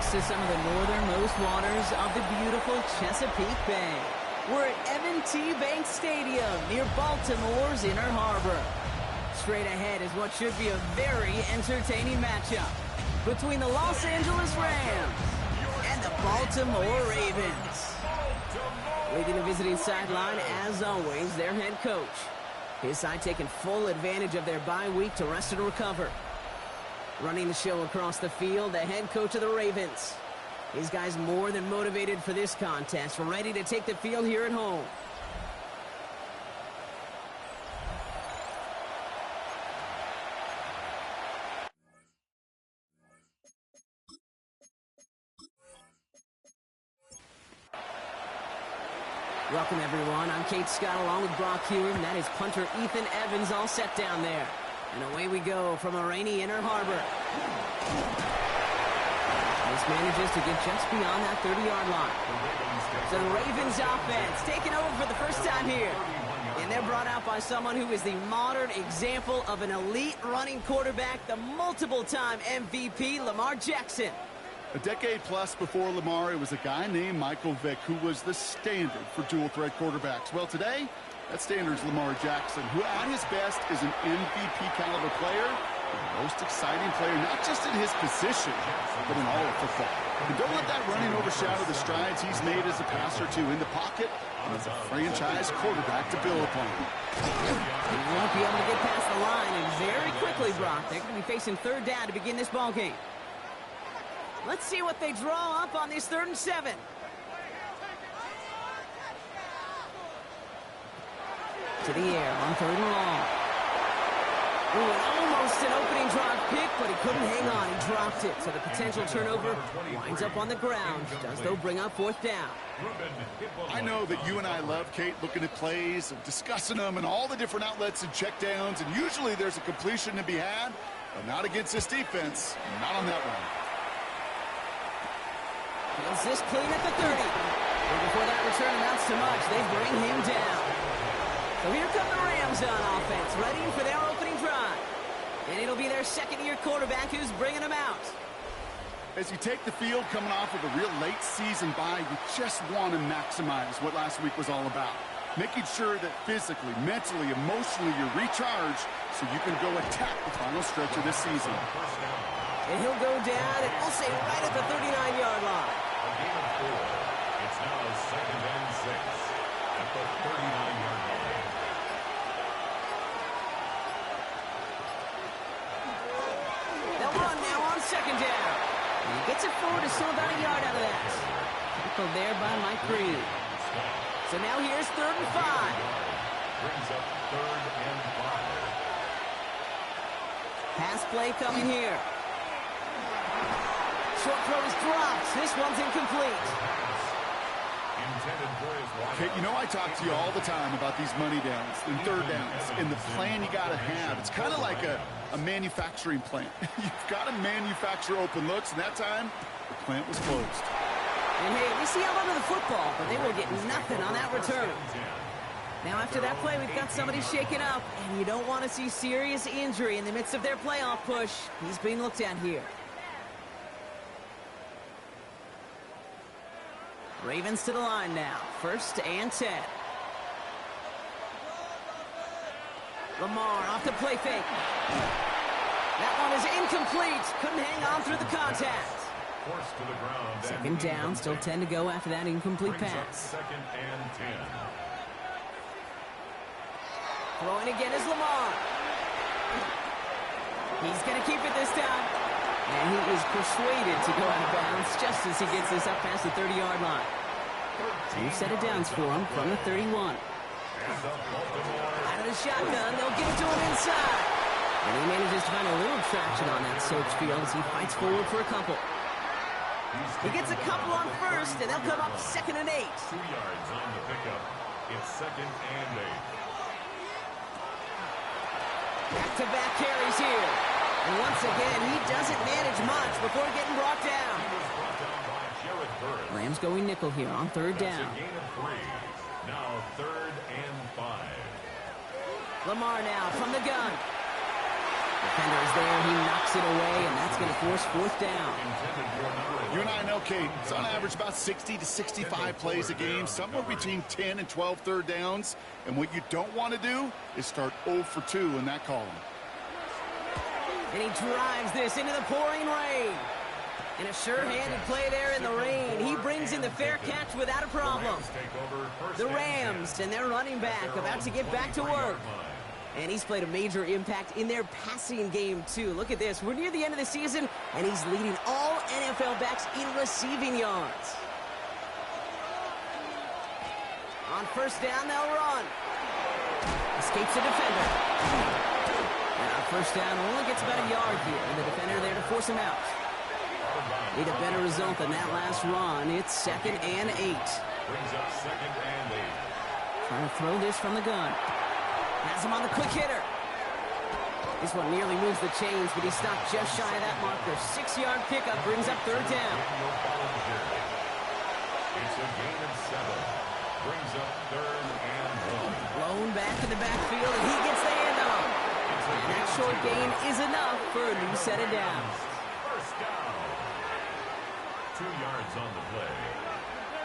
next to some of the northernmost waters of the beautiful Chesapeake Bay. We're at M&T Bank Stadium near Baltimore's Inner Harbor. Straight ahead is what should be a very entertaining matchup between the Los Angeles Rams and the Baltimore Ravens. Leading the visiting sideline, as always, their head coach. His side taking full advantage of their bye week to rest and recover. Running the show across the field, the head coach of the Ravens. These guys more than motivated for this contest, ready to take the field here at home. Welcome, everyone. I'm Kate Scott along with Brock Hewen. That is punter Ethan Evans all set down there. And away we go from a rainy Inner Harbor. This manages to get just beyond that 30-yard line. So the Ravens offense taking over for the first time here. And they're brought out by someone who is the modern example of an elite running quarterback, the multiple-time MVP, Lamar Jackson. A decade plus before Lamar, it was a guy named Michael Vick who was the standard for dual-threat quarterbacks. Well, today, that standard is Lamar Jackson, who at his best is an MVP-caliber player, the most exciting player, not just in his position, but in all of football. And don't let that running overshadow the strides he's made as a passer, too, in the pocket and as a franchise quarterback to build upon. He won't be able to get past the line, and very quickly, Brock, they're going to be facing third down to begin this ballgame. Let's see what they draw up on this 3rd and 7. To the air on 3rd and long. Ooh, almost an opening drive pick, but he couldn't hang on. He dropped it. So the potential turnover winds up on the ground. Does, though, bring up 4th down. I know that you and I love, Kate, looking at plays and discussing them and all the different outlets and checkdowns, and usually there's a completion to be had, but not against this defense. Not on that one. Feels this clean at the 30. But before that return amounts to much, they bring him down. So here come the Rams on offense, ready for their opening drive. And it'll be their second-year quarterback who's bringing them out. As you take the field coming off of a real late season bye, you just want to maximize what last week was all about. Making sure that physically, mentally, emotionally you're recharged so you can go attack the final stretch of this season. And he'll go down, and we'll say right at the 39-yard line. A gain of 4. It's now 2nd and 6 at the 39-yard line. They'll run now on 2nd down. And he gets it forward to still about a yard out of that. Tackled there by Mike Green. So now here's 3rd and 5. Brings up 3rd and 5. Pass play coming here. Short throw is dropped. This one's incomplete. Okay, you know I talk to you all the time about these money downs and 3rd downs and the plan you got to have. It's kind of like a manufacturing plant. You've got to manufacture open looks, and that time, the plant was closed. And hey, we see out under the football, but they will get nothing on that return. Now after that play, we've got somebody shaken up, and you don't want to see serious injury in the midst of their playoff push. He's being looked at here. Ravens to the line now. 1st and 10. Lamar off the play fake. That one is incomplete. Couldn't hang on through the contact. Forced to the ground. 2nd down, still 10 to go after that incomplete pass. 2nd and 10. Throwing again is Lamar. He's going to keep it this time. And he is persuaded to go out of bounds just as he gets this up past the 30-yard line. 2 set of downs for him from the 31. Out of the shotgun, they'll give it to him inside. And he manages to find a little traction on that search field as he fights forward for a couple. He gets a couple on 1st, and they'll come up 2nd and 8. 2 yards on the pickup. It's 2nd and 8. Back-to-back carries here. And once again, he doesn't manage much before getting brought down. Rams going nickel here on 3rd down. That's a gain of 3. Now 3rd and 5. Lamar now from the gun. Defender is there. He knocks it away, and that's going to force fourth down. You and I know, Kate, it's on average about 60 to 65 plays a game, somewhere between 10 and 12 third downs. And what you don't want to do is start 0 for 2 in that column. And he drives this into the pouring rain. And a sure-handed play there in the rain. He brings in the fair catch without a problem. The Rams and their running back about to get back to work. And he's played a major impact in their passing game, too. Look at this. We're near the end of the season, and he's leading all NFL backs in receiving yards. On first down, they'll run. Escapes the defender. And on first down, only gets about a yard here. And the defender there to force him out. Need a better result than that last run. It's 2nd and 8. Brings up 2nd and 8. Trying to throw this from the gun. Has him on the quick hitter. This one nearly moves the chains, but he stopped just shy of that marker. 6-yard pickup brings up third down. It's a gain of 7. Brings up 3rd and 1. Blown back in the backfield, and he gets the handoff. And that short gain is enough for a new set of downs. First down. 2 yards on the play.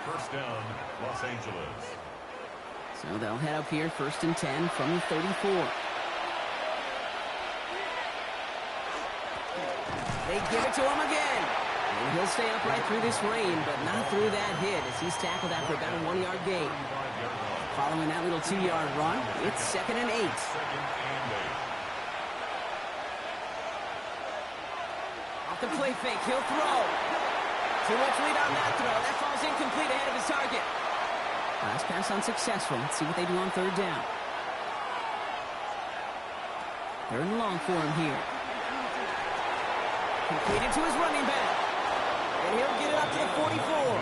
First down, Los Angeles. So they'll head up here, 1st and 10 from the 34. They give it to him again. And he'll stay upright through this rain, but not through that hit as he's tackled after about a 1-yard gain. Following that little 2-yard run, it's 2nd and 8. Off the play fake, he'll throw. Too much lead on that throw. That falls incomplete ahead of his target. Last pass unsuccessful. Let's see what they do on third down. 3rd and long for him here. Completed to his running back. And he'll get it up to the 44.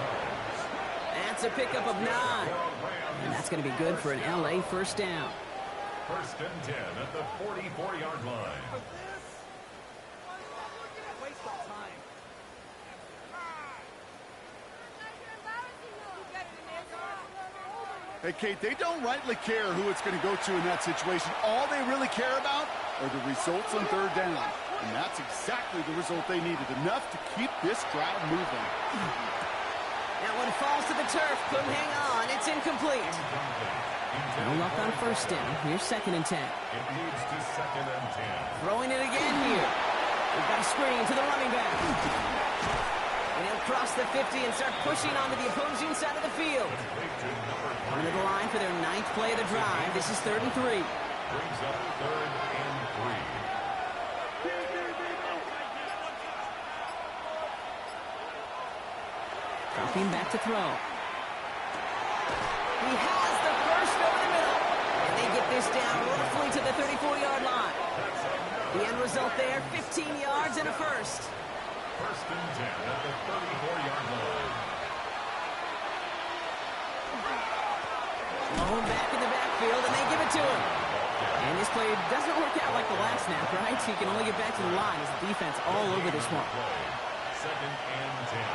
That's a pickup of 9. And that's going to be good for an LA first down. 1st and 10 at the 44-yard line. Hey, Kate, they don't rightly care who it's going to go to in that situation. All they really care about are the results on third down. And that's exactly the result they needed. Enough to keep this drive moving. That one falls to the turf. Couldn't hang on. It's incomplete. No luck on first down. Here's 2nd and 10. It leads to 2nd and 10. Throwing it again here. We've got a screen to the running back. And he'll cross the 50 and start pushing onto the opposing side of the field. Coming to the line for their 9th play of the drive. This is 3rd and 3. Brings up 3rd and 3. Dropping back to throw. He has the first over the middle. And they get this down roughly to the 34-yard line. The end result there, 15 yards and a first. 1st and 10 at the 34-yard line. Blown back in the backfield, and they give it to him. And this play doesn't work out like the last snap, right? He can only get back to the line as the defense all over this one. 2nd and 10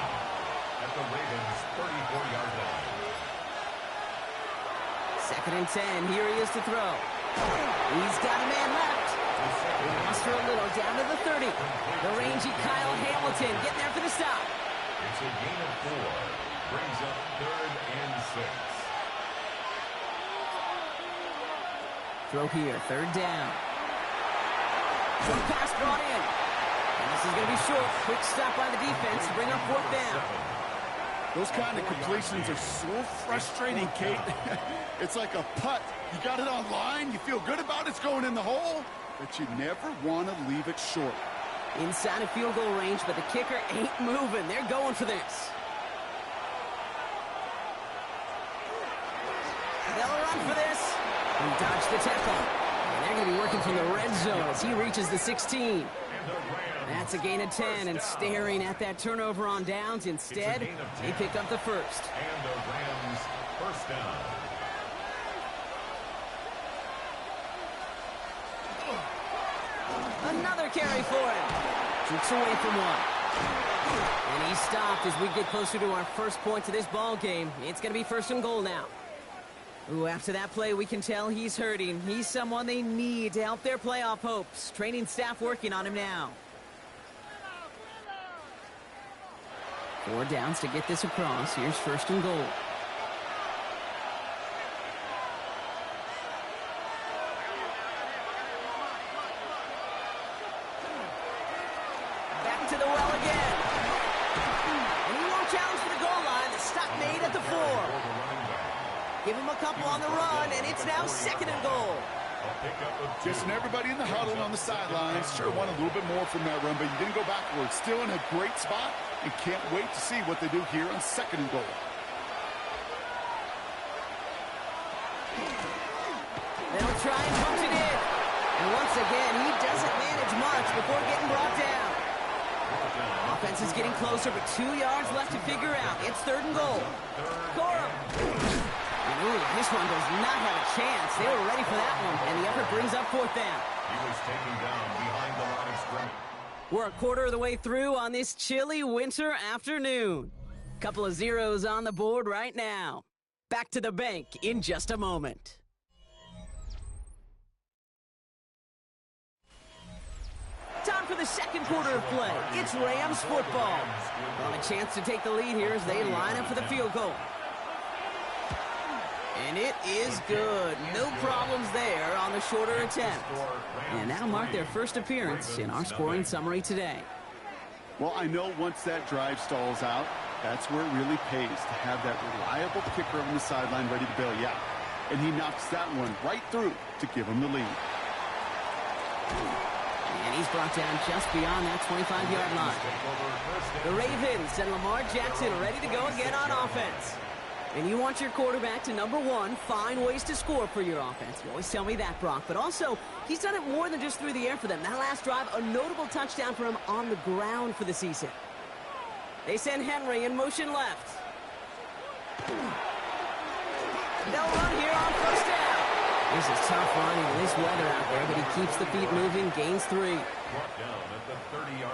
at the Ravens' 34-yard line. 2nd and 10. Here he is to throw. He's got a man left. He lost for a little, down to the 30. The rangy Kyle Hamilton getting there for the stop. It's a gain of 4. Brings up 3rd and 6. Throw here, 3rd down. Short pass brought in. And this is going to be short. Quick stop by the defense to bring up 4th down. Those kind of completions are so frustrating, Kate. It's like a putt. You got it on line, you feel good about it's going in the hole, but you never want to leave it short. Inside of field goal range, but the kicker ain't moving. They're going for this. They'll run for this. He dodged the tackle. And they're going to be working from the red zone as he reaches the 16. That's a gain of 10, and staring at that turnover on downs. Instead, they pick up the first. And the Rams first down. Another carry for him. Kicks away from one. And he's stopped as we get closer to our first point to this ball game. It's going to be 1st and goal now. Ooh, after that play, we can tell he's hurting. He's someone they need to help their playoff hopes. Training staff working on him now. 4 downs to get this across. Here's 1st and goal. Back to the well again. And he won't challenge for the goal line. The stop made at the 4. Give him a couple on the run, and it's now 2nd and goal. Just everybody in the huddle on the sidelines. Sure want a little bit more from that run, but you didn't go backwards. Still in a great spot, and can't wait to see what they do here on 2nd and goal. They'll try and punch it in. And once again, he doesn't manage much before getting brought down. Offense is getting closer, but 2 yards left to figure out. It's 3rd and goal. Corum. Ooh, this one does not have a chance. They were ready for that one, and the effort brings up 4th down. He was taken down behind the line of scrimmage. We're a quarter of the way through on this chilly winter afternoon. Couple of zeros on the board right now. Back to the bank in just a moment. Time for the 2nd quarter of play. It's Rams football. Well, a chance to take the lead here as they line up for the field goal. And it is good. No problems there on the shorter attempt. And that'll mark their first appearance in our scoring summary today. Well, I know once that drive stalls out, that's where it really pays to have that reliable kicker on the sideline ready to bail you out. And he knocks that one right through to give him the lead. And he's brought down just beyond that 25-yard line. The Ravens and Lamar Jackson ready to go again on offense. And you want your quarterback to, number 1, find ways to score for your offense. You always tell me that, Brock. But also, he's done it more than just through the air for them. That last drive, a notable touchdown for him on the ground for the season. They send Henry in motion left. They'll run here on 1st down. This is tough running in this weather out there, but he keeps the feet moving, gains 3.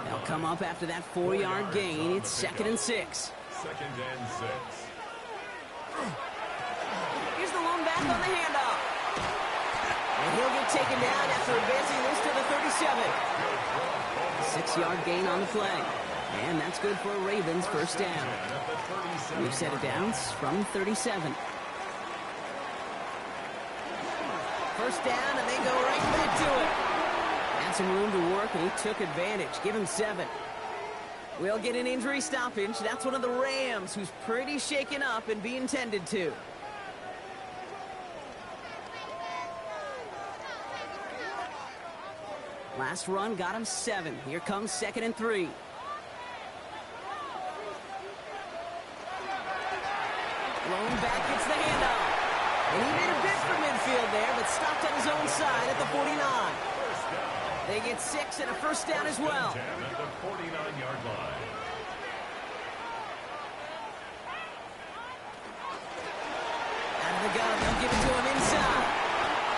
They'll come up after that 4-yard gain. It's 2nd and 6. 2nd and 6. Here's the lone back on the handoff. And he'll get taken down after advancing this to the 37. 6-yard gain on the play. And that's good for a Ravens 1st down. We've set it down from 37. 1st down, and they go right back to it. Had some room to work, and he took advantage. Give him 7. We'll get an injury stoppage. That's one of the Rams who's pretty shaken up and being tended to. Last run got him 7. Here comes 2nd and 3. Lone back gets the handoff. And he made a bit for midfield there, but stopped on his own side at the 49. They get 6 and a 1st down as well. At the 49-yard line. Out of the gun, they'll give it to him inside.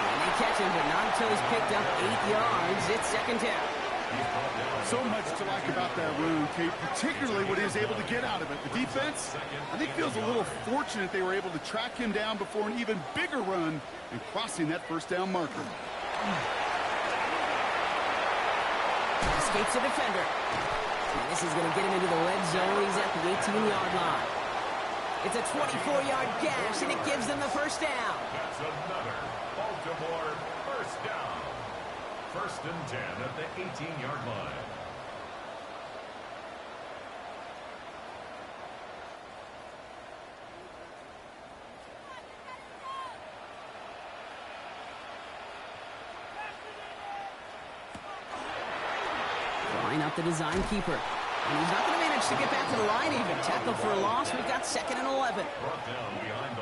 And they catch him, but not until he's picked up 8 yards. It's 2nd down. So much to like about that run, Kate, particularly what he was able to get out of it. The defense, I think, feels a little fortunate they were able to track him down before an even bigger run and crossing that 1st down marker. Escapes a defender. And this is going to get him into the red zone. He's at the 18-yard line. It's a 24-yard gash, and it gives them the 1st down. That's another Baltimore 1st down. 1st and 10 at the 18-yard line. Drawing up the design keeper. And he's not going to manage to get back to the line even. Tackle for a loss. We've got 2nd and 11.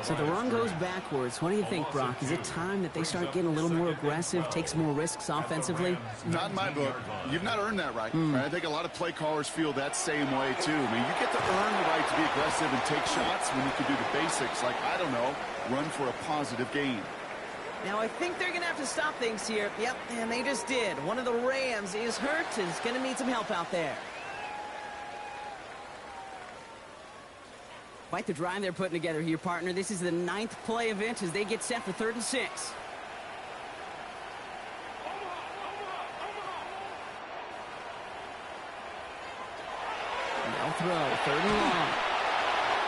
So the run goes backwards. What do you think, Brock? Is it time that they start getting a little more aggressive, take some more risks offensively? Not in my book. You've not earned that right. I think a lot of play callers feel that same way, too. I mean, you get to earn the right to be aggressive and take shots when you can do the basics, like, I don't know, run for a positive gain. Now, I think they're going to have to stop things here. Yep, and they just did. One of the Rams is hurt and is going to need some help out there. Quite the drive they're putting together here, partner. This is the 9th play event as they get set for 3rd and 6. They'll throw, 3rd and long.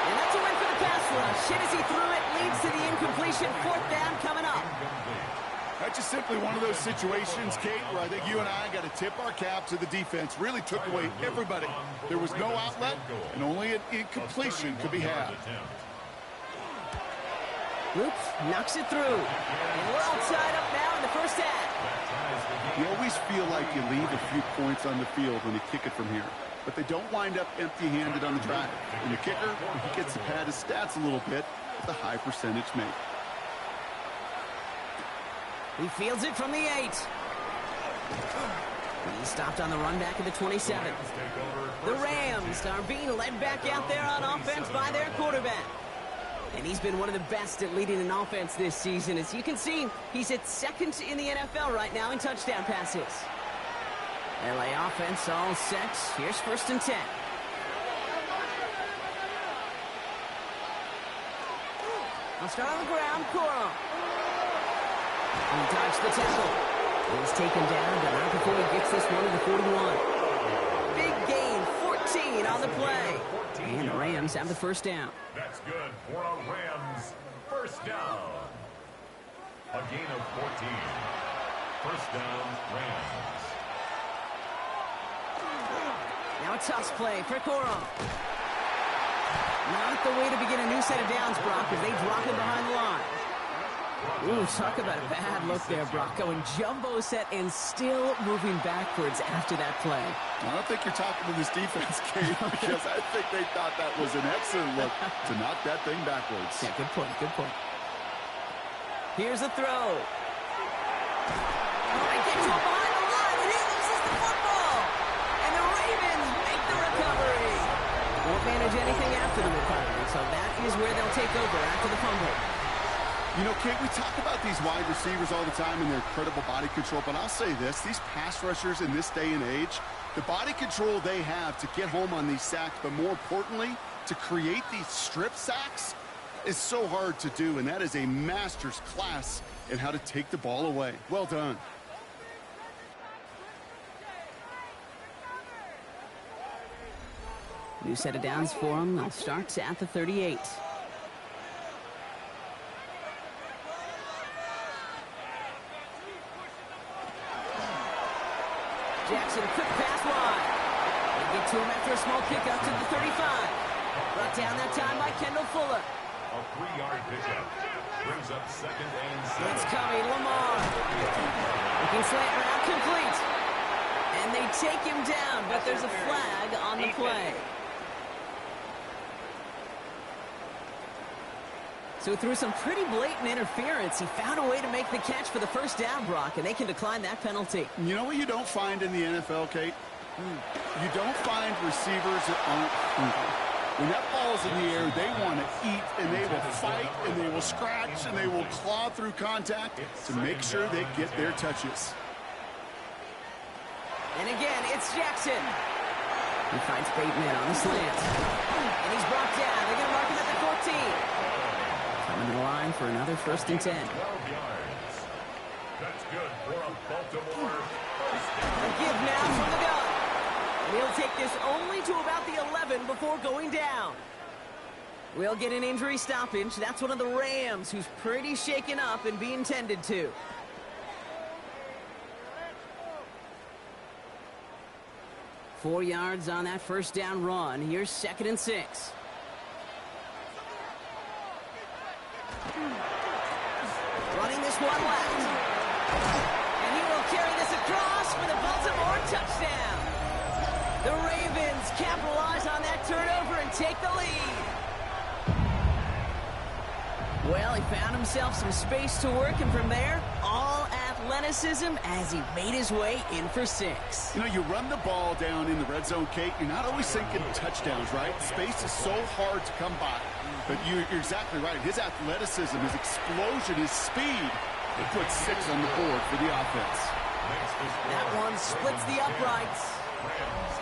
And that's a win for the pass rush. Hit as he threw it, leads to the incompletion. 4th down coming up. That's just simply one of those situations, Kate, where I think you and I got to tip our cap to the defense. Really took away everybody. There was no outlet, and only an incompletion could be had. Oops, knocks it through. And we're all tied up now in the first half. You always feel like you leave a few points on the field when you kick it from here. But they don't wind up empty-handed on the drive. And the kicker, he gets to pad his stats a little bit with a high percentage make. He fields it from the 8. He stopped on the run back at the 27. The Rams are being led back out there on offense by their quarterback. And he's been one of the best at leading an offense this season. As you can see, he's at 2nd in the NFL right now in touchdown passes. LA offense all set. Here's 1st and 10. I'll start on the ground. Corum. He dodged the tackle. He's taken down, but not before he gets this one to the 41. Big gain, 14 on the play. And the Rams have the 1st down. That's good for a Rams 1st down. A gain of 14. 1st down, Rams. Now a toss play for Corum. Not the way to begin a new set of downs, Brock, as they drop him behind the line. Ooh, talk about a bad look there, Brock. Going jumbo set and still moving backwards after that play. I don't think you're talking to this defense, Kate, because I think they thought that was an excellent look to knock that thing backwards. Yeah, good point, good point. Here's the throw. Oh, he gets him behind the line, and he loses the football. And the Ravens make the recovery. Won't manage anything after the recovery, so that is where they'll take over after the fumble. You know, Kate, we talk about these wide receivers all the time and their incredible body control, but I'll say this, these pass rushers in this day and age, the body control they have to get home on these sacks, but more importantly, to create these strip sacks is so hard to do, and that is a master's class in how to take the ball away. Well done. New set of downs for them. They'll start at the 38. Jackson, quick pass wide. They get to him after a small kick up to the 35. Brought down that time by Kendall Fuller. A 3-yard pickup. Brings up 2nd and 7. It's coming, Lamar. Looking slant around, complete. And they take him down, but there's a flag on the play. So through some pretty blatant interference, he found a way to make the catch for the 1st down, Brock, and they can decline that penalty. You know what you don't find in the NFL, Kate? You don't find receivers that aren't hungry. When that ball's in the air, they want to eat, and they will fight, and they will scratch, and they will claw through contact to make sure they get their touches. And again, it's Jackson. He finds Bateman on the slant. And he's brought down. They're going to mark him at the 14. Coming to the line for another 1st and 10. 12 yards. That's good for a Baltimore 1st down. A give now from the gun. And he'll take this only to about the 11 before going down. We'll get an injury stoppage. That's one of the Rams who's pretty shaken up and being tended to. Four yards on that 1st down run. Here's 2nd and 6. Running this one left. And he will carry this across for the Baltimore touchdown. The Ravens capitalize on that turnover and take the lead. Well, he found himself some space to work, and from there, all athleticism as he made his way in for 6. You know, you run the ball down in the red zone, Kate, you're not always thinking touchdowns, right? Space is so hard to come by. But you're exactly right. His athleticism, his explosion, his speed, it puts 6 on the board for the offense. That one splits the uprights.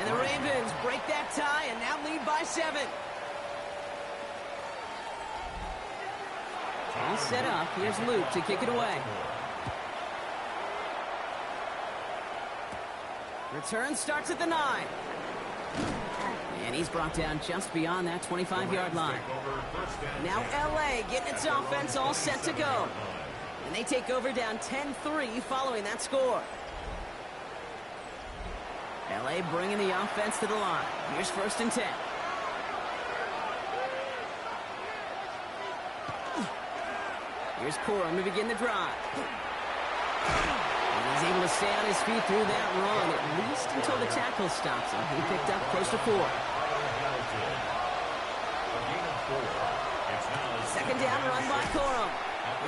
And the Ravens break that tie and now lead by 7. all set up. Here's Luke to kick it away. Return starts at the 9. And he's brought down just beyond that 25-yard line. Now LA getting its offense all set to go. And they take over down 10-3 following that score. LA bringing the offense to the line. Here's 1st and 10. Here's Corum to begin the drive. And he's able to stay on his feet through that run, at least until the tackle stops him. He picked up close to 4. 2nd down, run by Corum.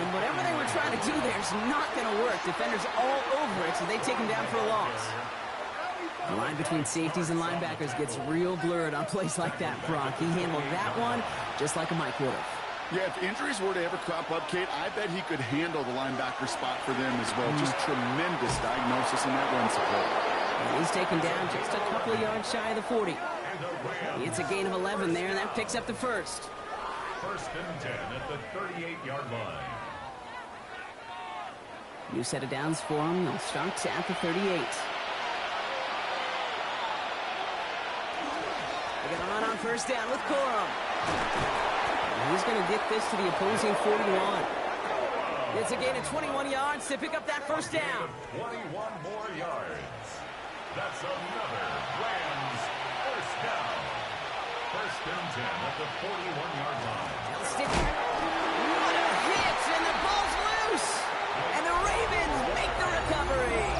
And whatever they were trying to do there is not going to work. Defenders all over it, so they take him down for a loss. The line between safeties and linebackers gets real blurred on plays like that, Brock. He handled that one just like a Mike would have. Yeah, if injuries were to ever crop up, Kate, I bet he could handle the linebacker spot for them as well. Just tremendous diagnosis in that run support. And he's taken down just a couple of yards shy of the 40. It's a gain of 11 there, and that picks up the 1st. 1st and 10 at the 38-yard line. New set of downs for him. They'll start at the 38. They're going to run on 1st down with Corum. He's going to get this to the opposing 41. It's a gain of 21 yards to pick up that 1st down. 21 more yards. That's another Rams 1st down. 1st and 10 at the 41-yard line. They'll stick. What a hit, and the ball's loose. And the Ravens make the recovery.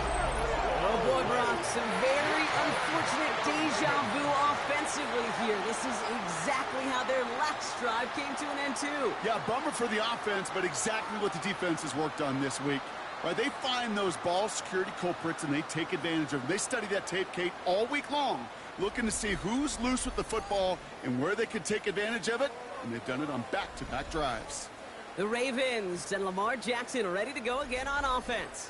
Oh boy, Brock, some very unfortunate deja vu offensively here. This is exactly how their last drive came to an end too. Yeah, bummer for the offense, but exactly what the defense has worked on this week. Right, they find those ball security culprits and they take advantage of them. They study that tape, Kate, all week long, looking to see who's loose with the football and where they can take advantage of it, and they've done it on back-to-back drives. The Ravens and Lamar Jackson ready to go again on offense.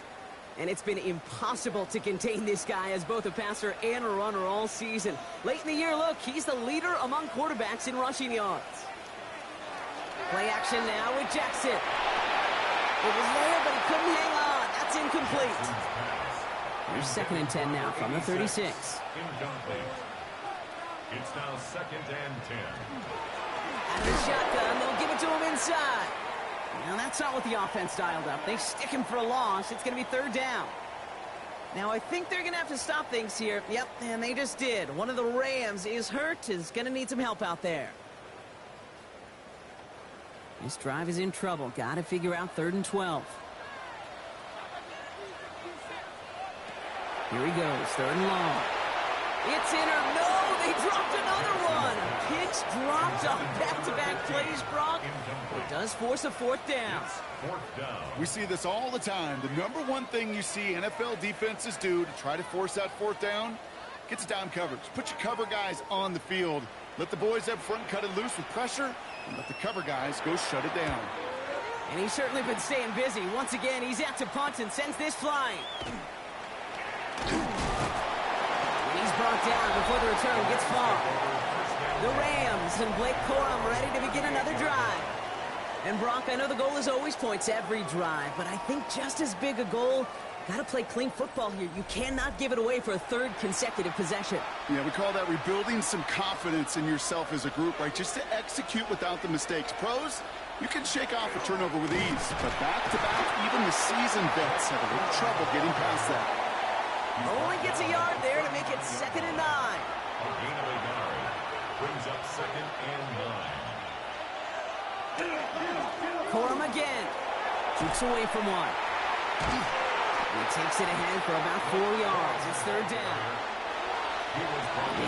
And it's been impossible to contain this guy as both a passer and a runner all season. Late in the year, look, he's the leader among quarterbacks in rushing yards. Play action now with Jackson. It was there, but he couldn't hang on. That's incomplete. Here's 2nd and 10 now from the 36. Incomplete. It's now 2nd and 10. Out of the shotgun, they'll give it to him inside. Now, that's not what the offense dialed up. They stick him for a loss. It's going to be 3rd down. Now, I think they're going to have to stop things here. Yep, and they just did. One of the Rams is hurt, is going to need some help out there. This drive is in trouble. Got to figure out 3rd and 12. Here he goes, 3rd and long. It's in or no, they dropped another one. Picks dropped on back-to-back plays, Brock. It does force a 4th down. 4th down. We see this all the time. The number one thing you see NFL defenses do to try to force that 4th down, get to down coverage. Put your cover guys on the field. Let the boys up front cut it loose with pressure, and let the cover guys go shut it down. And he's certainly been staying busy. Once again, he's out to punt and sends this flying. He's brought down before the return gets far. The Rams and Blake Corum ready to begin another drive. And Brock, I know the goal is always points every drive, but I think just as big a goal, got to play clean football here. You cannot give it away for a 3rd consecutive possession. Yeah, we call that rebuilding some confidence in yourself as a group, right? Just to execute without the mistakes. Pros, you can shake off a turnover with ease, but back-to-back, even the seasoned vets have a little trouble getting past that. Only gets a yard there to make it 2nd and 9. A gain of a yard brings up 2nd and 9. Corum again. Shoots away from one. He takes it ahead for about 4 yards. It's 3rd down.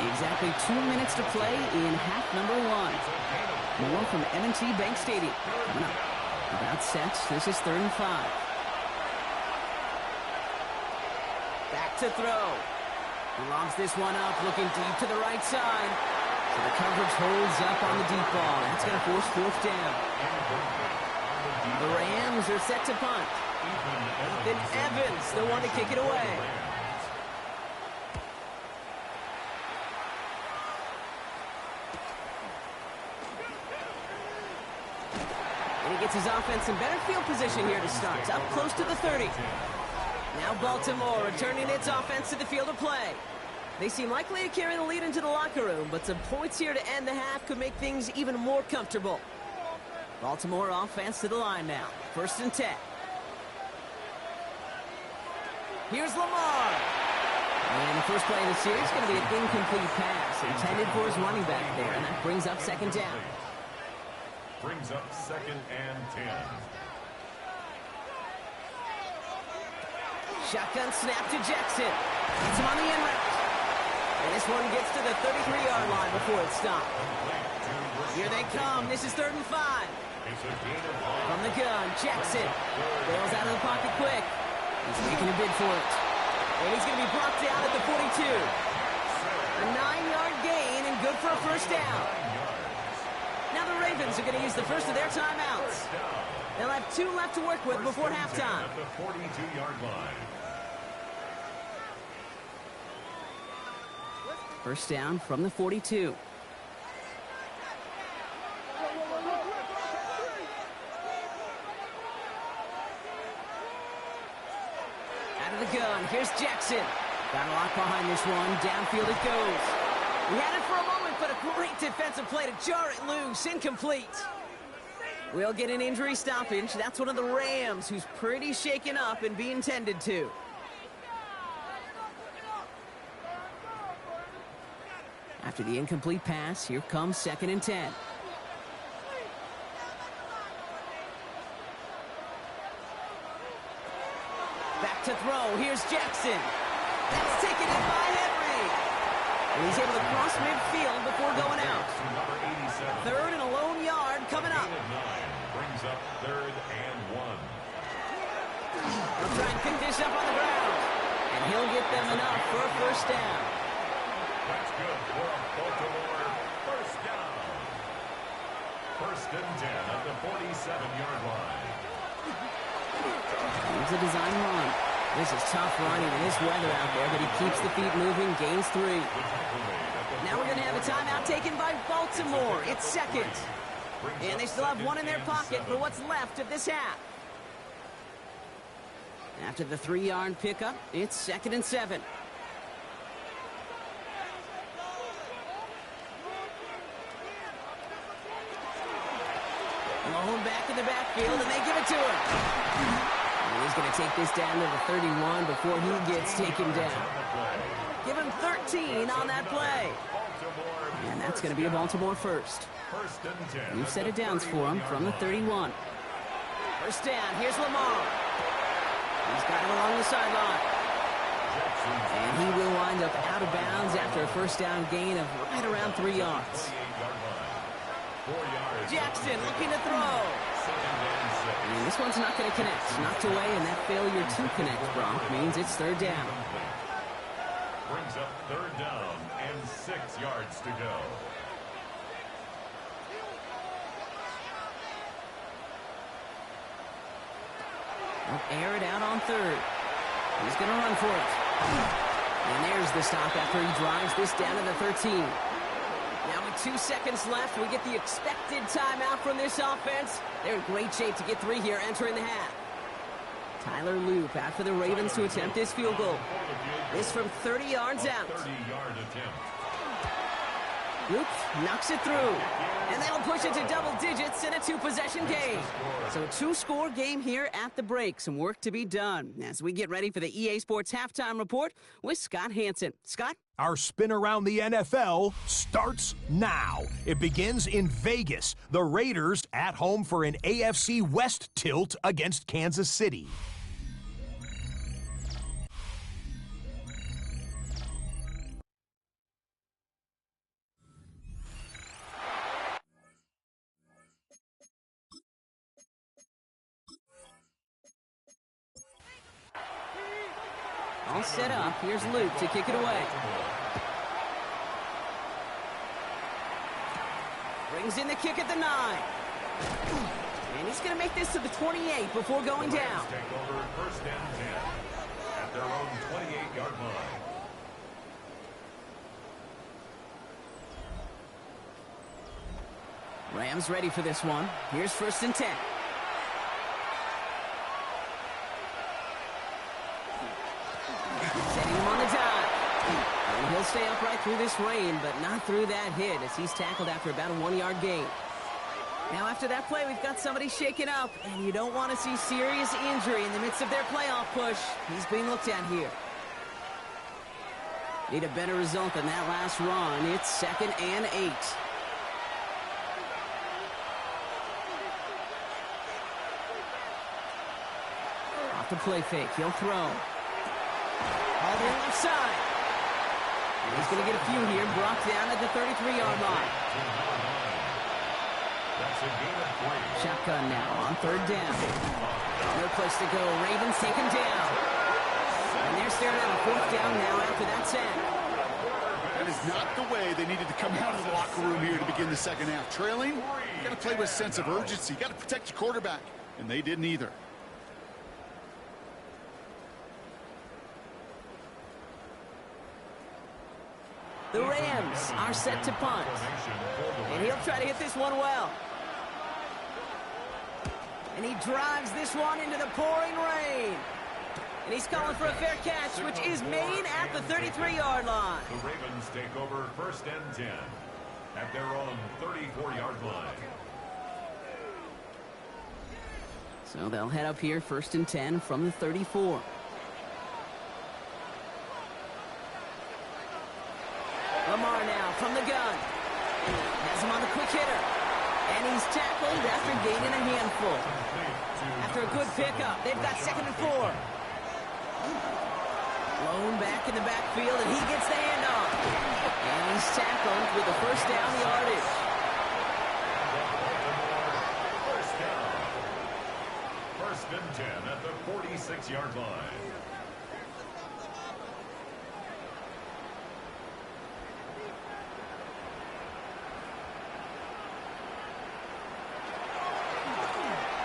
Exactly 2 minutes to play in half number 1. More from M&T Bank Stadium. Coming up. About set. This is 3rd and 5. Back to throw. He lobs this one up, looking deep to the right side. So the coverage holds up on the deep ball. That's going to force 4th down. The Rams are set to punt. Then Evans, the one to kick it away. And he gets his offense in better field position here to start, up close to the 30. Now Baltimore returning its offense to the field of play. They seem likely to carry the lead into the locker room, but some points here to end the half could make things even more comfortable. Baltimore offense to the line now. 1st and 10. Here's Lamar. And the first play of the series is going to be an incomplete pass intended for his running back there, and that brings up 2nd down. Brings up 2nd and 10. Shotgun snap to Jackson. Gets him on the end route. And this one gets to the 33-yard line before it's stopped. Here they come. This is 3rd and 5. From the gun, Jackson bails out of the pocket quick. He's making a bid for it. And he's going to be brought down at the 42. A 9-yard gain and good for a 1st down. Now the Ravens are going to use the first of their timeouts. They'll have 2 left to work with before halftime. At the 42-yard line. 1st down from the 42. Out of the gun, here's Jackson. Got a lot behind this one. Downfield it goes. He had it for a moment, but a great defensive play to jar it loose. Incomplete. We'll get an injury stoppage. That's one of the Rams who's pretty shaken up and being tended to. After the incomplete pass, here comes 2nd and 10. Back to throw. Here's Jackson. That's taken in by Henry. And he's able to cross midfield before going out. 3rd and a lone yard coming up. Brings up 3rd and 1. They'll try and pick this up on the ground. And he'll get them enough for a 1st down. That's good for a Baltimore 1st down. 1st and 10 at the 47-yard line. Here's a design run. This is tough running in this weather out there, but he keeps the feet moving, gains 3. Now we're going to have a timeout taken by Baltimore. It's 2nd. And they still have 1 in their pocket for what's left of this half. After the 3-yard pickup, it's 2nd and 7. Lone back in the backfield, and they give it to him. And he's going to take this down to the 31 before he gets taken down. Give him 13 on that play. And that's going to be a Baltimore 1st. New set of downs for him from the 31. 1st down, here's Lamar. He's got him along the sideline. And he will wind up out of bounds after a 1st down gain of right around 3 yards. Jackson looking to throw. And this one's not going to connect. Knocked away, and that failure to connect, Brock, means it's 3rd down. Brings up 3rd down and 6 yards to go. They'll air it out on 3rd. He's going to run for it. And there's the stop after he drives this down to the 13. Now with 2 seconds left, we get the expected timeout from this offense. They're in great shape to get 3 here entering the half. Tyler Loop out for the Ravens to attempt this field goal. This from 30 yards out. 30-yard attempt. Loop knocks it through. And that'll push it to double digits in a 2-possession game. So a 2-score game here at the break. Some work to be done as we get ready for the EA Sports Halftime Report with Scott Hansen. Scott? Our spin around the NFL starts now. It begins in Vegas. The Raiders at home for an AFC West tilt against Kansas City. All set up. Here's Luke to kick it away. Brings in the kick at the 9. And he's going to make this to the 28 before going down. Take over 1st and 10 at their own 28-yard line. Rams ready for this one. Here's 1st and 10. stay upright through this rain, but not through that hit as he's tackled after about a 1-yard gain. Now, after that play, we've got somebody shaken up, and you don't want to see serious injury in the midst of their playoff push. He's being looked at here. Need a better result than that last run. It's 2nd and 8. Off the play fake. He'll throw. All the left side. And he's going to get a few here. Brought down at the 33-yard line. Shotgun now on 3rd down. No place to go. Ravens take him down. And they're staring at a 4th down now after that sack. That is not the way they needed to come out of the locker room here to begin the second half. Trailing, you got to play with a sense of urgency. You got to protect your quarterback. And they didn't either. The Rams are set to punt. And he'll try to hit this one well. And he drives this one into the pouring rain. And he's calling for a fair catch, which is made at the 33-yard line. The Ravens take over 1st and 10 at their own 34-yard line. So they'll head up here 1st and 10 from the 34. Lamar now from the gun. Has him on the quick hitter. And he's tackled after gaining a handful. After a good pickup, they've got 2nd and 4. Blown back in the backfield, and he gets the handoff. And he's tackled with the 1st down yardage. First down. 1st and 10 at the 46-yard line.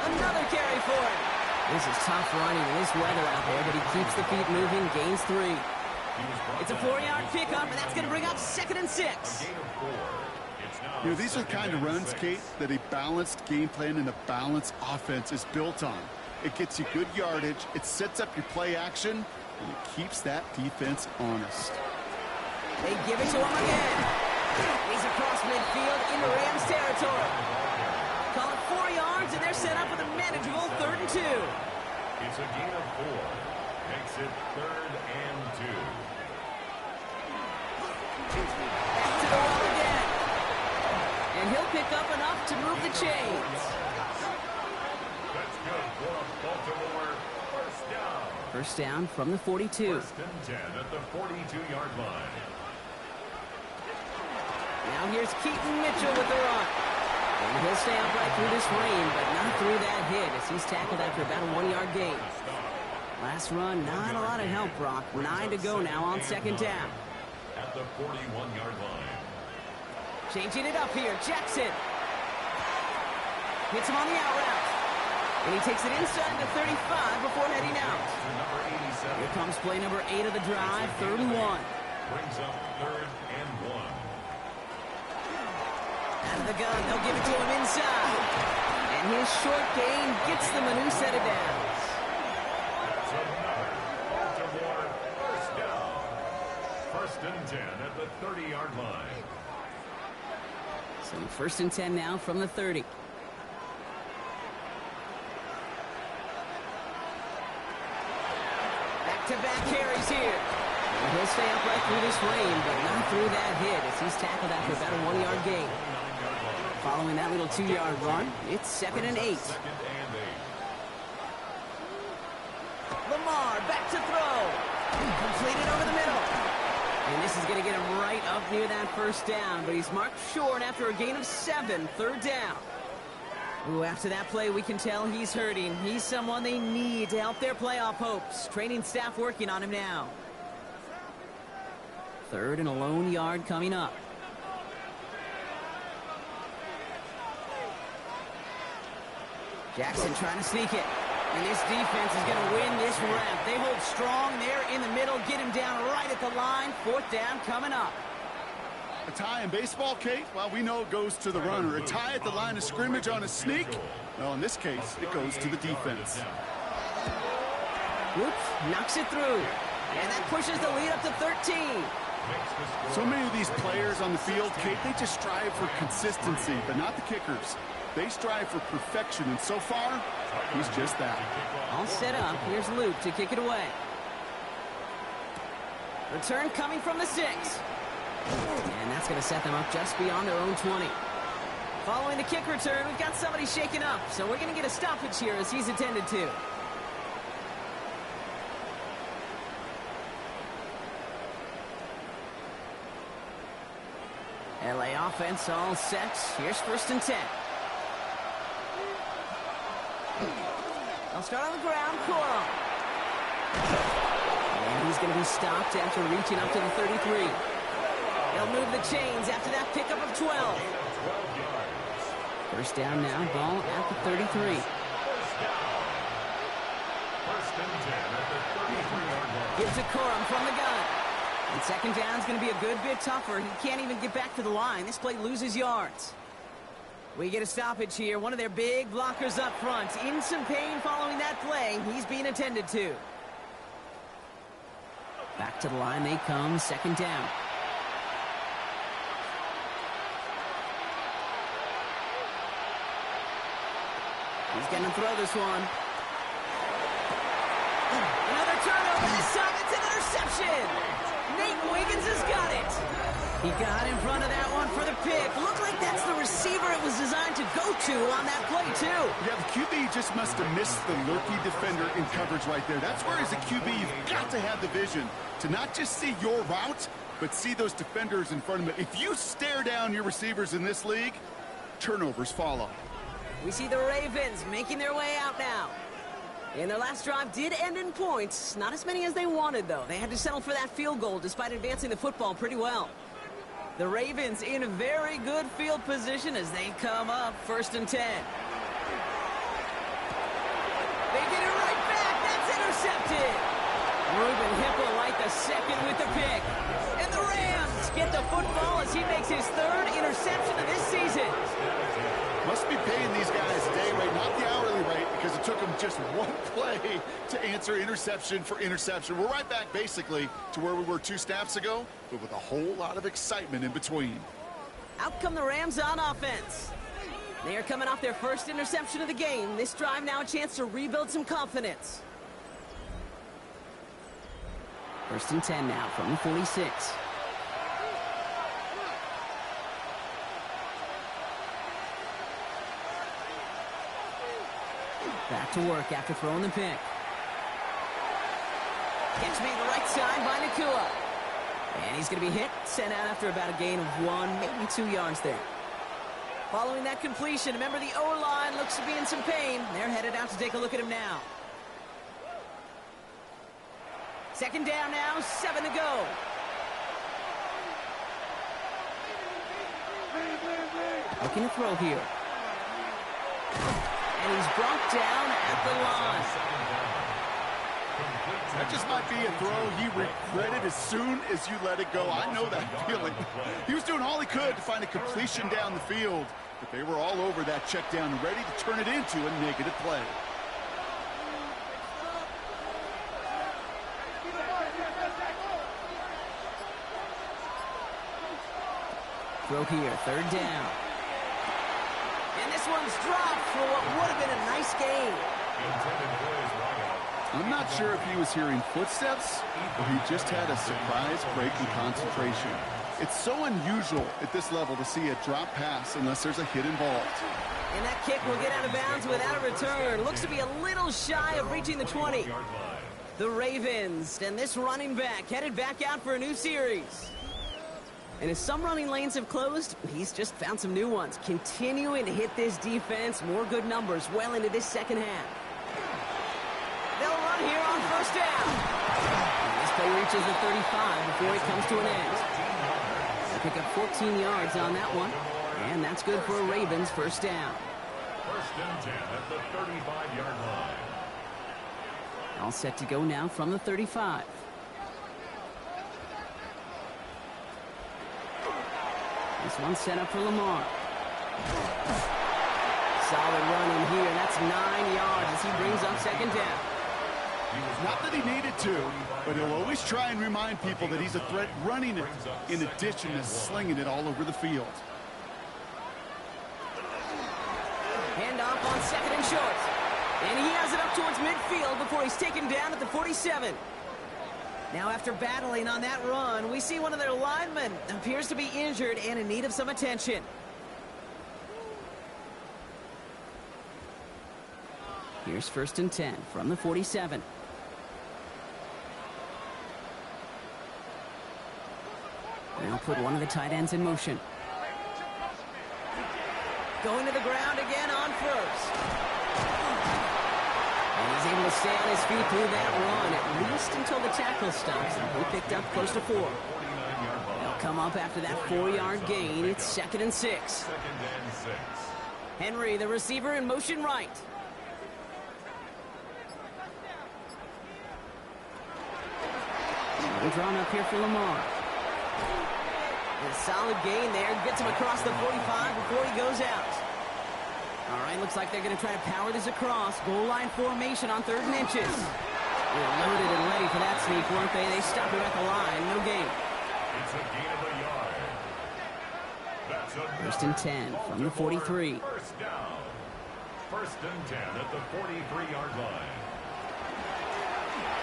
Another carry for him. This is tough running in this weather out there, but he keeps the feet moving, gains 3. It's a 4-yard pickup, and that's going to bring up 2nd and 6. You know, these are the kind of runs, Kate, that a balanced game plan and a balanced offense is built on. It gets you good yardage, it sets up your play action, and it keeps that defense honest. They give it to him again. He's across midfield into Rams territory. Call it 4 yards, and they're set up with a manageable 3rd and 2. It's a gain of 4. Makes it 3rd and 2. Back to the wall again. And he'll pick up enough to move the chains. That's good for Baltimore. 1st down. 1st down from the 42. 1st and 10 at the 42-yard line. Now here's Keaton Mitchell with the run. And he'll stay upright through this rain, but not through that hit as he's tackled after about a 1-yard gain. Last run, not a lot of help, Brock. 9 to go now on 2nd down. At the 41-yard line. Changing it up here, Jackson. Hits him on the out route. And he takes it inside the 35 before heading out. Here comes play number 8 of the drive, 3rd and 1. Brings up 3rd and 1. Out of the gun, they'll give it to him inside. And his short gain gets them a new set of downs. That's another Baltimore 1st down. 1st and 10 at the 30-yard line. So 1st and 10 now from the 30. Back-to-back carries here. And he'll stay upright through this rain, but not through that hit as he's tackled after about a 1-yard gain. Following that little 2-yard run, it's 2nd and 8. Lamar back to throw. Completed over the middle. And this is going to get him right up near that 1st down, but he's marked short after a gain of 7, 3rd down. Ooh, after that play, we can tell he's hurting. He's someone they need to help their playoff hopes. Training staff working on him now. 3rd and a lone yard coming up. Jackson trying to sneak it. And this defense is going to win this round. They hold strong there in the middle, get him down right at the line. 4th down coming up. A tie in baseball, Kate, well, we know it goes to the runner. A tie at the line of scrimmage on a sneak, well, in this case, it goes to the defense. Whoops, knocks it through. And that pushes the lead up to 13. So many of these players on the field, Kate, they just strive for consistency, but not the kickers. They strive for perfection, and so far, he's just that. All set up. Here's Luke to kick it away. Return coming from the 6. And that's going to set them up just beyond their own 20. Following the kick return, we've got somebody shaken up, so we're going to get a stoppage here as he's attended to. LA offense all set. Here's 1st and 10. They'll start on the ground. Corum. And he's going to be stopped after reaching up to the 33. They'll move the chains after that pickup of 12. 1st down now. Ball at the 33. 1st and 10 at the 33-yard line. Gives it Corum from the gun. And 2nd down is going to be a good bit tougher. He can't even get back to the line. This play loses yards. We get a stoppage here. One of their big blockers up front. In some pain following that play. He's being attended to. Back to the line they come. 2nd down. He's going to throw this one. Another turnover. This time it's an interception. Nate Wiggins has got it. He got in front of that one for the pick. Looked like that's the receiver it was designed to go to on that play, too. Yeah, the QB just must have missed the lurky defender in coverage right there. That's where, as a QB, you've got to have the vision to not just see your route, but see those defenders in front of it. If you stare down your receivers in this league, turnovers follow. We see the Ravens making their way out now. And their last drive did end in points. Not as many as they wanted, though. They had to settle for that field goal despite advancing the football pretty well. The Ravens in a very good field position as they come up 1st and 10. They get it right back. That's intercepted. Ruben Hipple right the second with the pick. And the Rams get the football as he makes his 3rd interception of this season. Must be paying these guys day rate, not the hourly rate, because it took them just one play to answer interception for interception. We're right back, basically, to where we were 2 snaps ago, but with a whole lot of excitement in between. Out come the Rams on offense. They are coming off their 1st interception of the game. This drive now a chance to rebuild some confidence. 1st and 10 now from the 46. Back to work after throwing the pick. Gets made the right side by Nakua. And he's going to be hit, sent out after about a gain of 1, maybe 2 yards there. Following that completion, remember the O-line looks to be in some pain. They're headed out to take a look at him now. 2nd down now, 7 to go. Looking to throw here. And he's brought down at the line. That just might be a throw he regretted as soon as you let it go. I know that feeling. He was doing all he could to find a completion down the field, but they were all over that check down and ready to turn it into a negative play. Throw here, 3rd down. And this one's dropped for what would have been a nice gain. I'm not sure if he was hearing footsteps or he just had a surprise break in concentration. It's so unusual at this level to see a drop pass unless there's a hit involved. And that kick will get out of bounds without a return. Looks to be a little shy of reaching the 20. The Ravens and this running back headed back out for a new series. And as some running lanes have closed, he's just found some new ones. Continuing to hit this defense, more good numbers well into this 2nd half. They'll run here on 1st down. And this play reaches the 35 before it comes to an end. They pick up 14 yards on that one, and that's good for a Ravens 1st down. 1st and 10 at the 35-yard line. All set to go now from the 35. This one's set up for Lamar. Solid run in here. That's 9 yards as he brings up 2nd down. Not that he needed to, but he'll always try and remind people that he's a threat running it, in addition to slinging it all over the field. Handoff on second and short. And he has it up towards midfield before he's taken down at the 47. Now, after battling on that run, we see one of their linemen appears to be injured and in need of some attention. Here's 1st and 10 from the 47. Now put one of the tight ends in motion. Going to the ground again on first. And he's able to stay on his feet through that run, at least until the tackle stops. And he picked up close to 4. They'll come up after that 4-yard gain. It's 2nd and 6. Henry, the receiver, in motion right. Drawn up here for Lamar. And a solid gain there. Gets him across the 45 before he goes out. All right, looks like they're going to try to power this across. Goal line formation on 3rd and inches. They're loaded and ready for that sneak, weren't they? They stop him at the line. No gain. It's a gain of a yard. That's a 1st and 10 from the 43. First down. 1st and 10 at the 43-yard line.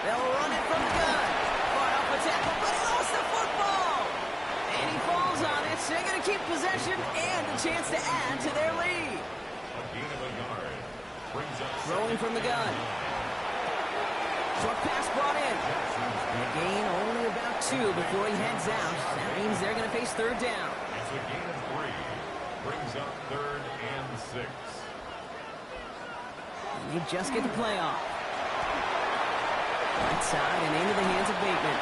They'll run it from the gun. A tackle, but he lost the football. And he falls on it, so they're going to keep possession and a chance to add to their lead. A gain of a yard. Brings up throwing from the gun. Short pass brought in. And a gain only about 2 before he heads out. That means they're going to face 3rd down. It's a gain of 3. Brings up 3rd and 6. And they just get the play off. Right side and into the hands of Bateman.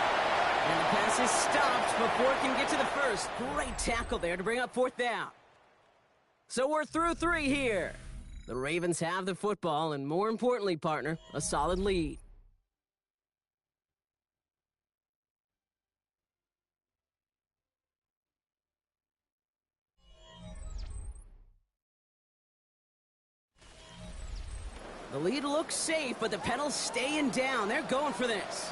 And the pass is stopped before it can get to the first. Great tackle there to bring up 4th down. So we're through 3 here. The Ravens have the football and, more importantly, partner, a solid lead. The lead looks safe, but the pedals staying down. They're going for this.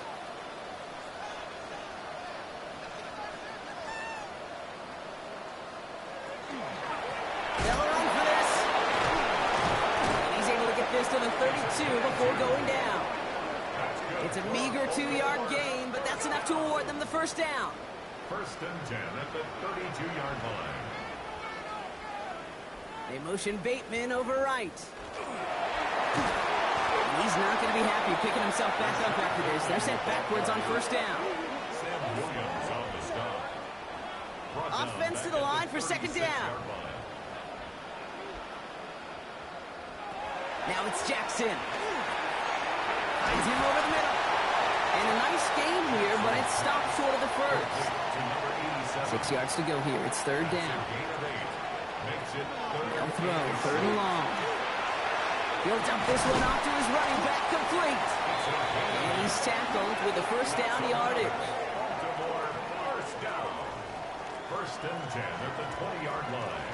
They'll run for this. And he's able to get this to the 32 before going down. It's a meager 2-yard gain, but that's enough to award them the 1st down. 1st and 10 at the 32-yard line. They motion Bateman over right. He's not going to be happy picking himself back up after this. They're sent backwards on 1st down. Sam Williams on the stop. Offense to the line for 2nd down. Now it's Jackson. Finds him over the middle. And a nice gain here, but it's stopped short of the 1st. 6 yards to go here. It's 3rd down. They'll throw 3rd and long. He'll dump this one off to his running back, complete. And he's tackled with the 1st down yardage. Baltimore, 1st down. 1st and 10 at the 20-yard line.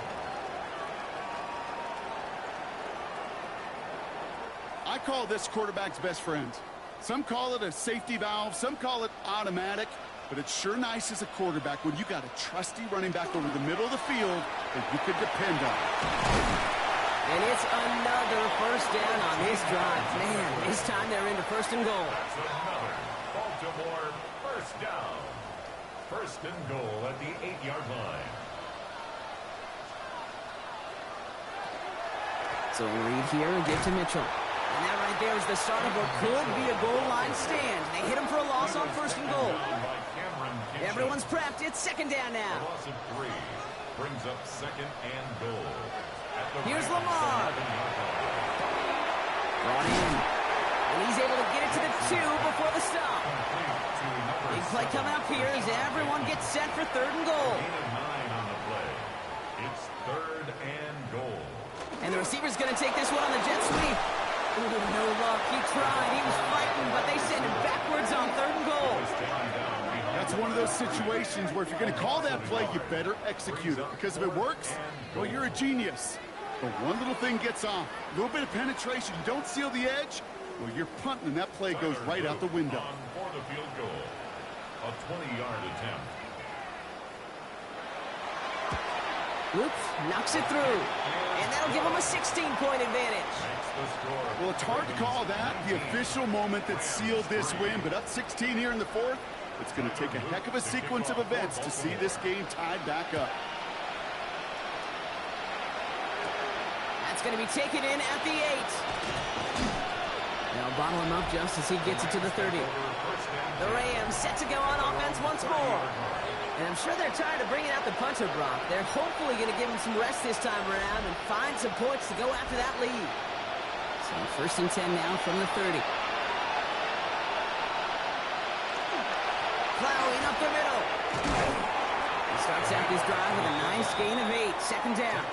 I call this quarterback's best friend. Some call it a safety valve, some call it automatic, but it's sure nice as a quarterback when you got a trusty running back over the middle of the field that you could depend on. And it's another 1st down on this drive. Man, this time they're into 1st and goal. That's another Baltimore 1st down. 1st and goal at the 8-yard line. So we'll read here and give to Mitchell. And that right there is the start of what could be a goal line stand. They hit him for a loss on 1st and goal. Everyone's prepped. It's 2nd down now. A loss of 3 brings up 2nd and goal. Here's Lamar. Brought in. And he's able to get it to the 2 before the stop. Big play coming up here as everyone gets set for 3rd and goal. 9 on the play. It's 3rd and goal. And the receiver's going to take this one on the jet sweep. Ooh, no luck. He tried. He was fighting, but they send him backwards on 3rd and goal. That's one of those situations where if you're going to call that play, you better execute it. Because if it works, well, you're a genius. But one little thing gets off. A little bit of penetration. You don't seal the edge, Well, you're punting, and that play goes right out the window. For the field goal, a 20-yard attempt. Whoops, knocks it through. And that'll give him a 16-point advantage. Well, it's hard to call that the official moment that sealed this win, but up 16 here in the fourth, it's going to take a heck of a sequence of events to see this game tied back up. That's going to be taken in at the 8. They'll bottle him up just as he gets it to the 30. The Rams set to go on offense once more. And I'm sure they're tired of bringing out the punter, Brock. They're hopefully going to give him some rest this time around and find some points to go after that lead. So first and 10 now from the 30. Plowing up the middle. He starts out this drive with a nice gain of 8. Second down.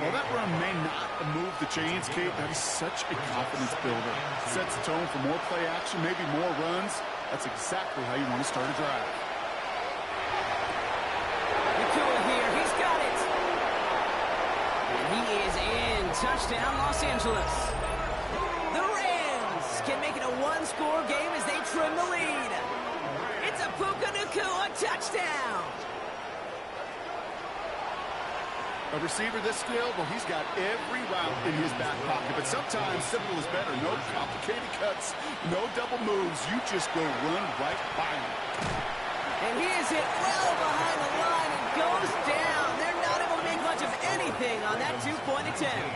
Well, that run may not move the chains, Kate. That is such a confidence builder. Sets the tone for more play action, maybe more runs. That's exactly how you want to start a drive. Here, he's got it. And he is in. Touchdown, Los Angeles. The Rams can make it a one-score game as they trim the lead. It's a Puka Nacua touchdown. A receiver this skilled, well, he's got every route in his back pocket, but sometimes simple is better. No complicated cuts, no double moves. You just go run right by him. And he is hit well behind the line and goes down. They're not able to make much of anything on that two-point attempt.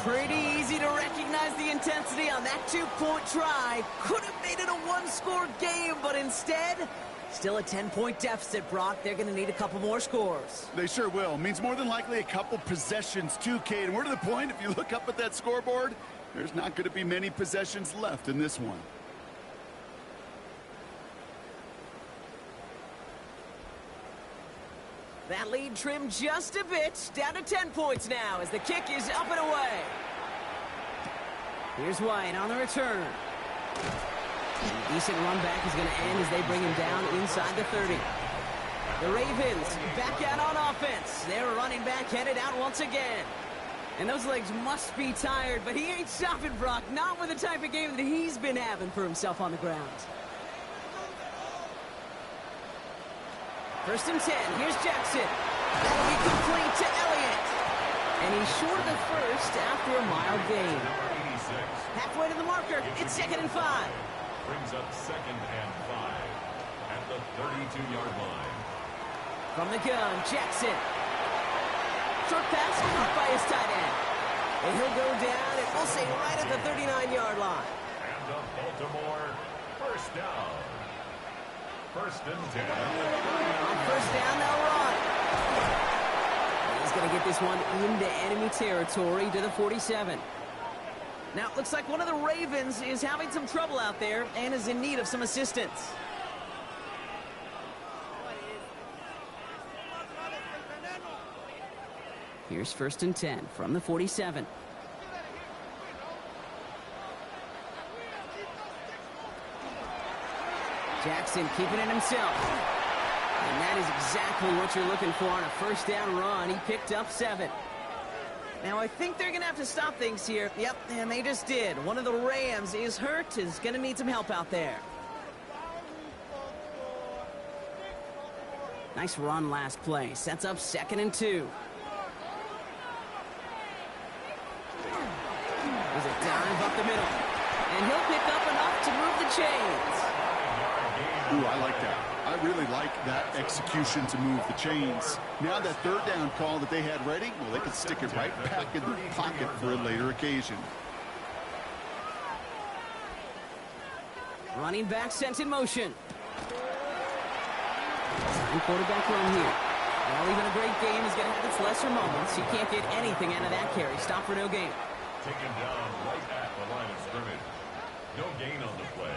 Pretty easy to recognize the intensity on that two-point try. Could have made it a one-score game, but instead, still a 10-point deficit, Brock. They're going to need a couple more scores. They sure will. Means more than likely a couple possessions too, Kate. And we're to the point, if you look up at that scoreboard, there's not going to be many possessions left in this one. That lead trimmed just a bit, down to 10 points now as the kick is up and away. Here's White on the return. A decent run back is going to end as they bring him down inside the 30. The Ravens back out on offense. Their running back headed out once again. And those legs must be tired, but he ain't stopping, Brock. Not with the type of game that he's been having for himself on the ground. First and 10. Here's Jackson. That'll be complete to Elliott. And he's short of the first after a mild gain. Halfway to the marker. It's second and 5. Brings up second and 5 at the 32-yard line. From the gun, Jackson. Short pass caught by his tight end. And he'll go down, and we'll say right at the 39-yard line. And a Baltimore first down. First and 10. On first down, they'll run. He's going to get this one into enemy territory to the 47. Now, it looks like one of the Ravens is having some trouble out there and is in need of some assistance. Here's first and 10 from the 47. Jackson keeping it himself. And that is exactly what you're looking for on a first down run. He picked up 7. Now, I think they're going to have to stop things here. Yep, and they just did. One of the Rams is hurt, is going to need some help out there. Nice run last play. Sets up second and 2. There's a dive up the middle. And he'll pick up enough to move the chains. Ooh, I like that. I really like that execution to move the chains. Now that third down call that they had ready, well, they can stick it right back in the pocket for a later occasion. Running back sent in motion. And quarterback run here. Well, even a great game is going to have its lesser moments. You can't get anything out of that carry. Stop for no gain. Taken down right at the line of scrimmage. No gain on the play.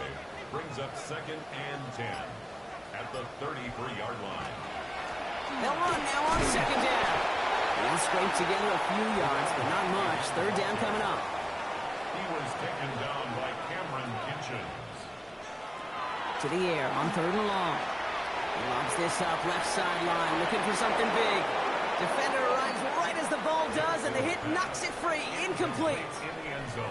Brings up second and 10 at the 33-yard line. They'll run now on second down. They'll scrape together a few yards, but not much. Third down coming up. He was taken down by Cameron Kitchens. To the air on third and long. He lobs this up left sideline, looking for something big. Defender arrives right as the ball does, and And the hit knocks it free. Incomplete. In the end zone.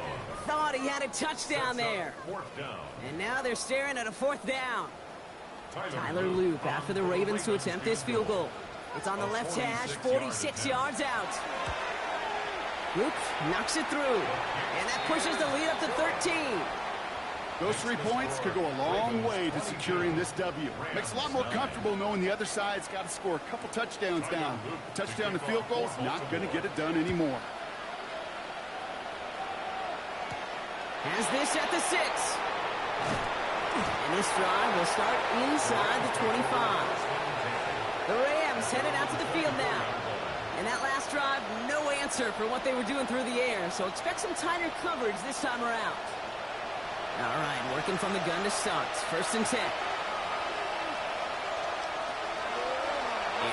Thought he had a touchdown there. Fourth down. And now they're staring at a fourth down. Tyler Loop after the Ravens to attempt this field goal. It's on the left hash, 46 yards out. Loop knocks it through. And that pushes the lead up to 13. Those 3 points could go a long way to securing this W. Makes it a lot more comfortable knowing the other side's got to score a couple touchdowns down. A touchdown and field goal's not going to get it done anymore. Has this at the 6. And this drive will start inside the 25. The Rams headed out to the field now. And that last drive, no answer for what they were doing through the air, so expect some tighter coverage this time around. All right, working from the gun to start. 1st and 10.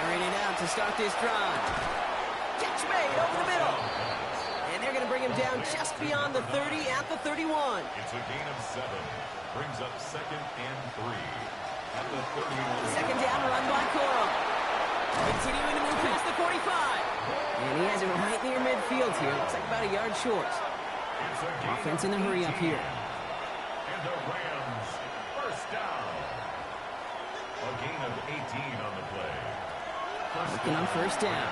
Airing it out to start this drive. Catch made over the middle. And they're going to bring him down just beyond the 30 at the 31. It's a gain of 7. Brings up 2nd and 3. At the 31. Second down, run by Corum. Continuing to move past the 45. And he has it right near midfield here. Looks like about a yard short. Offense in the hurry up here. And the Rams, 1st down. A gain of 18 on the play. Looking on 1st down.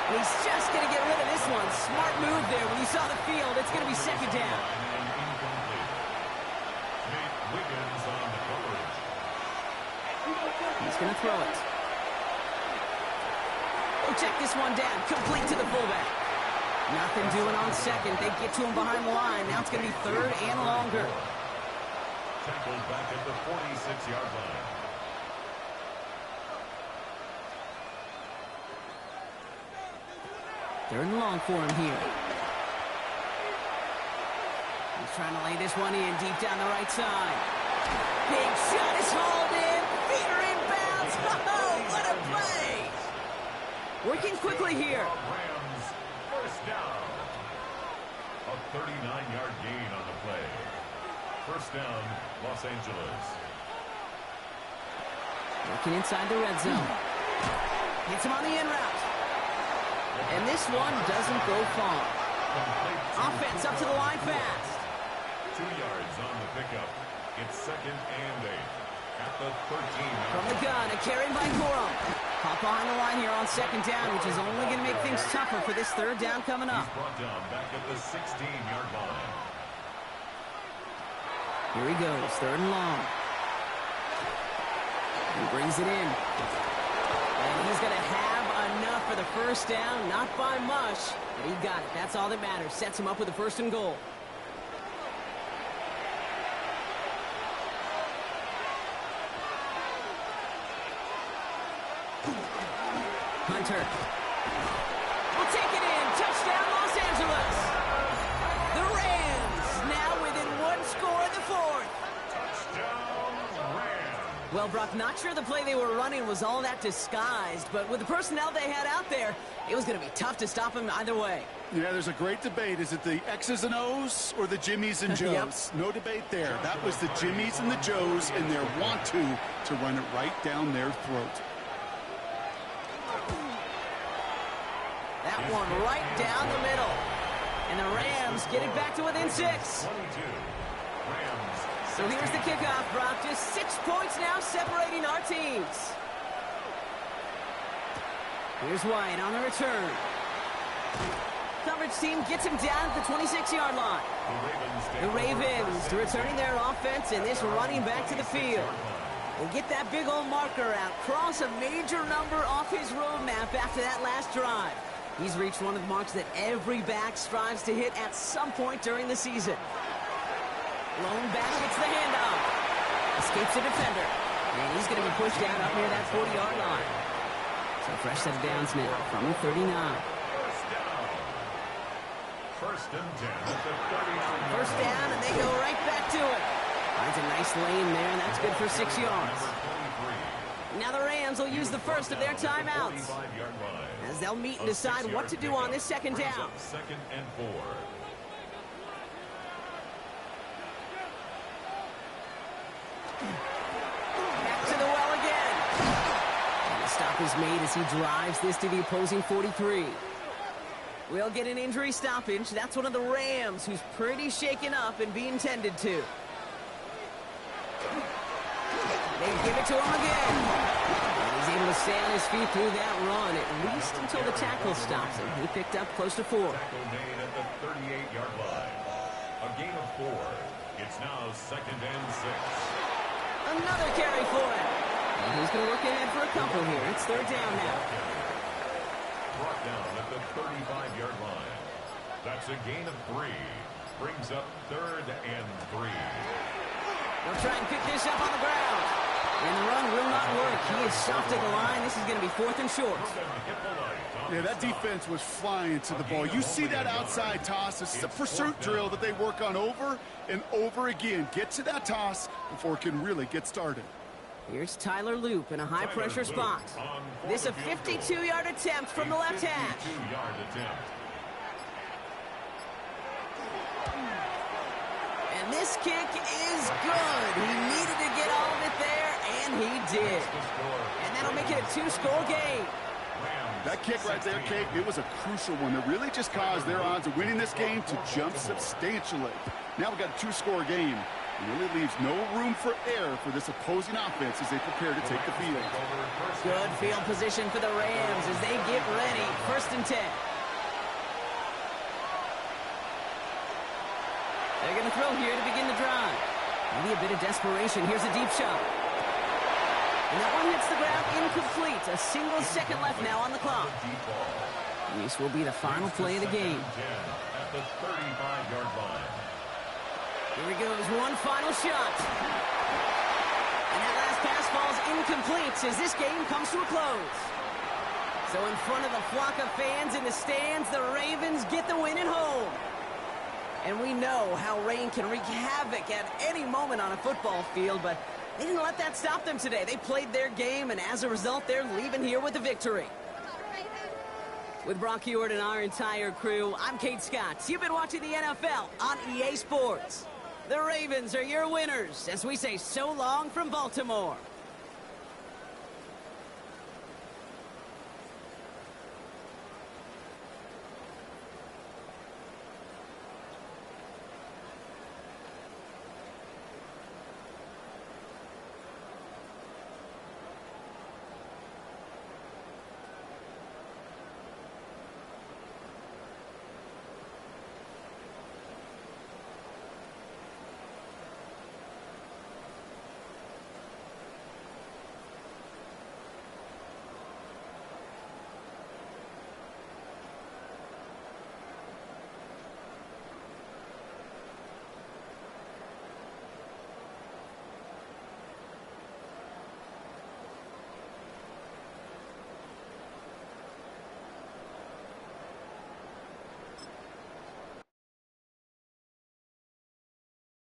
He's just going to get rid of this one. Smart move there. When you saw the field, it's going to be 2nd down. Wiggins on the coverage. He's going to throw it. Oh, check this one down. Complete to the fullback. Nothing doing on 2nd. They get to him behind the line. Now it's going to be 3rd and longer. Tackled back at the 46-yard line. Third and long for him here. He's trying to lay this one in deep down the right side. Big shot is hauled in. Feet are inbounds. Oh, what a play! Working quickly here. Rams, 1st down. A 39-yard gain on the play. 1st down, Los Angeles. Working inside the red zone. Hits him on the in route. And this one doesn't go far. Offense up to the line fast. 2 yards on the pickup. It's 2nd and 8. At the 13. From the gun, a carry by Corum. Caught behind the line here on 2nd down, which is only going to make things tougher for this 3rd down coming up. He's brought down back at the 16-yard line. Here he goes, 3rd and long. He brings it in. And he's going to have enough for the 1st down. Not by much, but he got it. That's all that matters. Sets him up with a 1st and goal. Hunter will take it in. Touchdown, Los Angeles. The Rams now within 1 score in the 4th. Touchdown, Rams. Well, Brock, not sure the play they were running was all that disguised, but with the personnel they had out there, it was going to be tough to stop him either way. Yeah, there's a great debate. Is it the X's and O's or the Jimmies and Joes? Yep. No debate there. That was the Jimmies and the Joes in their want-to run it right down their throat. That one right down the middle. And the Rams get it back to within 6. 22. Rams. So here's the kickoff, Brock. Just 6 points now separating our teams. Here's White on the return. Coverage team gets him down at the 26-yard line. The Ravens returning their offense and this running back to the field. And get that big old marker out. Cross a major number off his roadmap after that last drive. He's reached one of the marks that every back strives to hit at some point during the season. Lone back gets the handoff. Escapes the defender. And he's going to be pushed down up near that 40-yard line. So fresh set of downs now from the 39. First and 10 at the 39. First down, and they go right back to it. Finds a nice lane there, and that's good for 6 yards. Now the Rams will use the first of their timeouts, as they'll meet and decide what to do on this 2nd down. 2nd and 4. Back to the well again. And the stop is is made as he drives this to the opposing 43. We'll get an injury stoppage. That's one of the Rams who's pretty shaken up and being tended to. They give it to him again. And he's able to stay on his feet through that run, at least until the tackle stops him. He picked up close to 4. Tackle made at the 38-yard line. A gain of 4. It's now 2nd and 6. Another carry for him. And he's going to look ahead for a couple here. It's 3rd down now. Brought down at the 35-yard line. That's a gain of 3. Brings up 3rd and 3. They'll try and pick this up on the ground. And the run will not work. He is soft at the line. This is going to be 4th and short. Yeah, that defense was flying to the ball. You see that outside toss. This is a pursuit drill that they work on over and over again. Get to that toss before it can really get started. Here's Tyler Loop in a high-pressure spot. This a 52-yard attempt from the left hash. 52-yard attempt. And this kick is good. He needed to get all of it there, and he did. And that'll make it a 2-score game. That kick right there, Kate, it was a crucial one that really just caused their odds of winning this game to jump substantially. Now we've got a 2-score game. It really leaves no room for error for this opposing offense as they prepare to take the field. Good field position for the Rams as they get ready. 1st and 10. They're going to throw here to begin the drive. Maybe a bit of desperation. Here's a deep shot. And that one hits the ground incomplete. A single second left now on the clock. This will be the final play of the game. At the 35-yard line. Here he goes, one final shot. And that last pass falls incomplete as this game comes to a close. So in front of the flock of fans in the stands, the Ravens get the win at home. And we know how rain can wreak havoc at any moment on a football field, but they didn't let that stop them today. They played their game, and as a result, they're leaving here with a victory. With Brock Heward and our entire crew, I'm Kate Scott. You've been watching the NFL on EA Sports. The Ravens are your winners as we say so long from Baltimore.